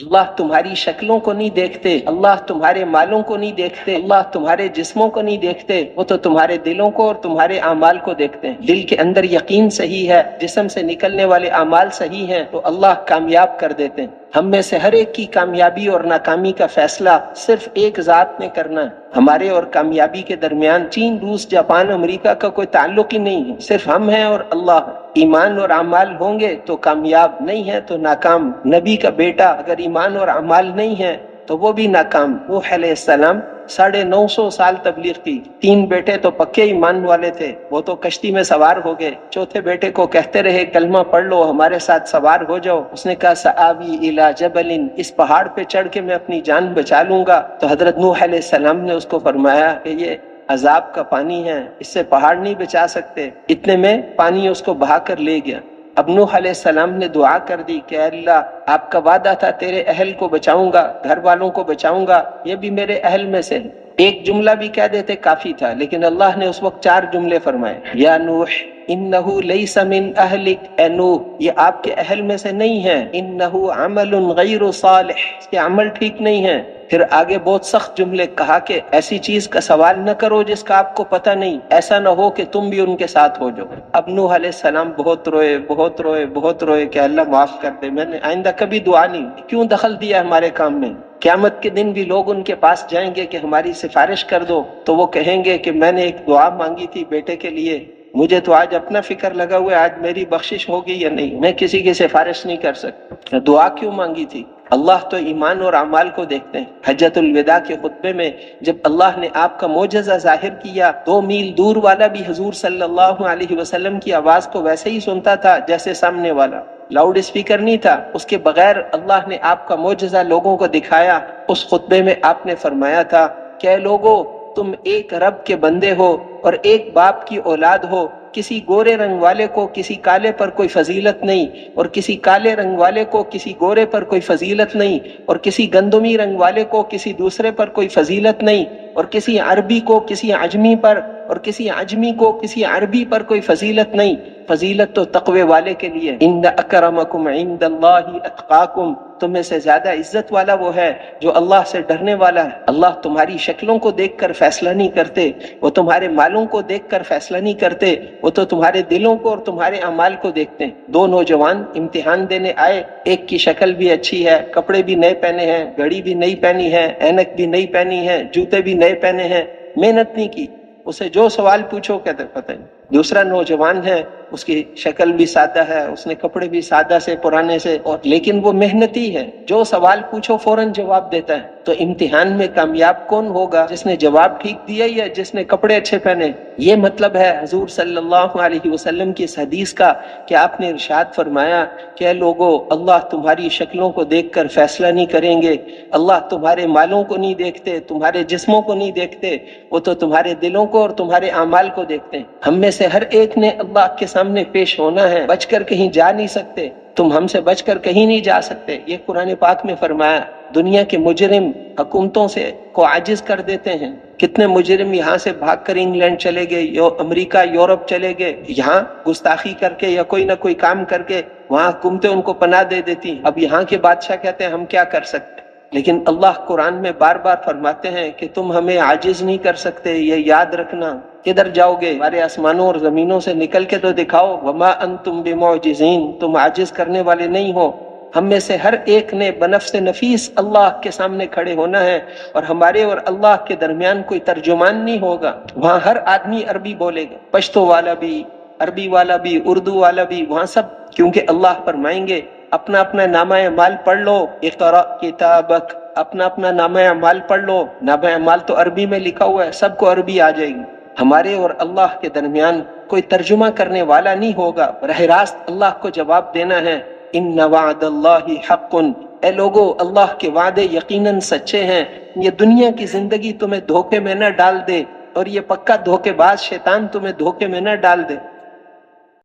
اللہ تمہاری شکلوں کو نہیں دیکھتے، اللہ تمہارے مالوں کو نہیں دیکھتے، اللہ تمہارے جسموں کو نہیں دیکھتے، وہ تو تمہارے دلوں کو اور تمہارے اعمال کو دیکھتے ہیں۔ دل کے اندر یقین صحیح ہے، جسم سے نکلنے والے اعمال صحیح ہیں تو اللہ کامیاب کر دیتے ہیں۔ ہم میں سے ہر ایک کی کامیابی اور ناکامی کا فیصلہ صرف ایک ذات نے کرنا ہے۔ ہمارے اور کامیابی کے درمیان چین، روس، جاپان، امریکہ کا کوئی تعلق ہی نہیں ہے، صرف ہم ہیں اور اللہ ہے۔ ایمان اور اعمال ہوں گے تو کامیاب، نہیں ہے تو ناکام۔ نبی کا بیٹا اگر ایمان اور اعمال نہیں ہے تو وہ بھی ناکام۔ نوح علیہ السلام 950 سال تبلیغ کی، 3 بیٹے تو پکے ایمان والے تھے، وہ تو کشتی میں سوار ہو گئے۔ چوتھے بیٹے کو کہتے رہے کلمہ پڑھ لو، ہمارے ساتھ سوار ہو جاؤ، اس نے کہا سآوی الی جبل، اس پہاڑ پہ چڑھ کے میں اپنی جان بچا لوں گا۔ تو حضرت نوح علیہ السلام نے اس کو فرمایا کہ یہ عذاب کا پانی ہے، اس سے پہاڑ نہیں بچا سکتے۔ اتنے میں پانی اس کو بہا کر لے گیا۔ اب نوح علیہ السلام نے دعا کر دی کہ اے اللہ، آپ کا وعدہ تھا تیرے اہل کو بچاؤں گا، گھر والوں کو بچاؤں گا، یہ بھی میرے اہل میں سے ہے۔ ایک جملہ بھی کہہ دیتے کافی تھا، لیکن اللہ نے اس وقت 4 جملے فرمائے۔ یا نوح انہ لیس من اہلک، اے نوح یہ آپ کے اہل میں سے نہیں ہے، انہ عمل غیر صالح، اس کے عمل ٹھیک نہیں ہے۔ پھر آگے بہت سخت جملے کہا کہ ایسی چیز کا سوال نہ کرو جس کا آپ کو پتہ نہیں، ایسا نہ ہو کہ تم بھی ان کے ساتھ ہو جاؤ۔ اب نوح علیہ السلام بہت روئے کہ اللہ معاف کر دے، میں نے آئندہ کبھی دعا نہیں، کیوں دخل دیا ہمارے کام میں۔ قیامت کے دن بھی لوگ ان کے پاس جائیں گے کہ ہماری سفارش کر دو، تو وہ کہیں گے کہ میں نے ایک دعا مانگی تھی بیٹے کے لیے، مجھے تو آج اپنا فکر لگا ہوا ہے آج میری بخشش ہوگی یا نہیں، میں کسی کی سفارش نہیں کر سکتا۔ دعا کیوں مانگی تھی؟ اللہ تو ایمان اور اعمال کو دیکھتے ہیں۔ حجۃ الوداع کے خطبے میں جب اللہ نے آپ کا معجزہ ظاہر کیا، 2 میل دور والا بھی حضور صلی اللہ علیہ وسلم کی آواز کو ویسے ہی سنتا تھا جیسے سامنے والا، لاؤڈ اسپیکر نہیں تھا، اس کے بغیر اللہ نے آپ کا معجزہ لوگوں کو دکھایا۔ اس خطبے میں آپ نے فرمایا تھا کہ اے لوگو، تم ایک رب کے بندے ہو اور ایک باپ کی اولاد ہو، کسی گورے رنگ والے کو کسی کالے پر کوئی فضیلت نہیں، اور کسی کالے رنگ والے کو کسی گورے پر کوئی فضیلت نہیں، اور کسی گندمی رنگ والے کو کسی دوسرے پر کوئی فضیلت نہیں، اور کسی عربی کو کسی عجمی پر، اور کسی عجمی کو کسی عربی پر کوئی فضیلت نہیں۔ فضیلت تو تقوی والے کے لیے، ان اکرمکم عند اللہ اتقاکم، تم میں سے زیادہ عزت والا وہ ہے جو اللہ سے ڈرنے والا ہے۔ اللہ تمہاری شکلوں کو دیکھ کر فیصلہ نہیں کرتے، وہ تمہارے مالوں کو دیکھ کر فیصلہ نہیں کرتے، وہ تو تمہارے دلوں کو اور تمہارے اعمال کو دیکھتے ہیں۔ 2 نوجوان امتحان دینے آئے، ایک کی شکل بھی اچھی ہے، کپڑے بھی نئے پہنے ہیں، گھڑی بھی نئی پہنی ہے، اینک بھی نئی پہنی ہے، جوتے بھی نئے پہنے ہیں، محنت نہیں کی، اسے جو سوال پوچھو کہتے پتہ نہیں۔ دوسرا نوجوان ہے، اس کی شکل بھی سادہ ہے، اس نے کپڑے بھی سادہ سے پرانے سے، اور لیکن وہ محنتی ہے، جو سوال پوچھو فوراً جواب دیتا ہے۔ تو امتحان میں کامیاب کون ہوگا، جس نے جواب ٹھیک دیا یا جس نے کپڑے اچھے پہنے؟ یہ مطلب ہے حضور صلی اللہ علیہ وسلم کی اس حدیث کا کہ آپ نے ارشاد فرمایا کہ اے لوگو، اللہ تمہاری شکلوں کو دیکھ کر فیصلہ نہیں کریں گے، اللہ تمہارے مالوں کو نہیں دیکھتے، تمہارے جسموں کو نہیں دیکھتے، وہ تو تمہارے دلوں کو اور تمہارے اعمال کو دیکھتے ہیں۔ ہم میں سے ہر ایک نے اللہ کے سامنے پیش ہونا ہے، بچ کر کہیں جا نہیں سکتے، تم ہم سے بچ کر کہیں نہیں جا سکتے، یہ قرآن پاک میں فرمایا۔ دنیا کے مجرم حکومتوں سے کو عاجز کر دیتے ہیں، کتنے مجرم یہاں سے بھاگ کر انگلینڈ چلے گئے، امریکہ، یورپ چلے گئے، یہاں گستاخی کر کے یا کوئی نہ کوئی کام کر کے وہاں حکومتیں ان کو پناہ دے دیتی۔ اب یہاں کے بادشاہ کہتے ہیں ہم کیا کر سکتے، لیکن اللہ قرآن میں بار بار فرماتے ہیں کہ تم ہمیں عاجز نہیں کر سکتے، یہ یاد رکھنا۔ کدھر جاؤ گے؟ ہمارے آسمانوں اور زمینوں سے نکل کے تو دکھاؤ، وما انتم بمعجزین، تم عاجز کرنے والے نہیں ہو۔ ہم میں سے ہر ایک نے بنفس نفیس اللہ کے سامنے کھڑے ہونا ہے، اور ہمارے اور اللہ کے درمیان کوئی ترجمان نہیں ہوگا۔ وہاں ہر آدمی عربی بولے گا، پشتو والا بھی، عربی والا بھی، اردو والا بھی، وہاں سب، کیونکہ اللہ فرمائیں گے اپنا اپنا نامہ اعمال پڑھ لو، اقرأ کتابک، اپنا اپنا نامہ اعمال پڑھ لو۔ نامہ اعمال تو عربی میں لکھا ہوا ہے، سب کو عربی آ جائے گی۔ ہمارے اور اللہ کے درمیان کوئی ترجمہ کرنے والا نہیں ہوگا، براہ راست اللہ کو جواب دینا ہے۔ ان وعد اللہ حق، اے لوگو اللہ کے وعدے یقیناً سچے ہیں، یہ دنیا کی زندگی تمہیں دھوکے میں نہ ڈال دے، اور یہ پکا دھوکے باز شیطان تمہیں دھوکے میں نہ ڈال دے۔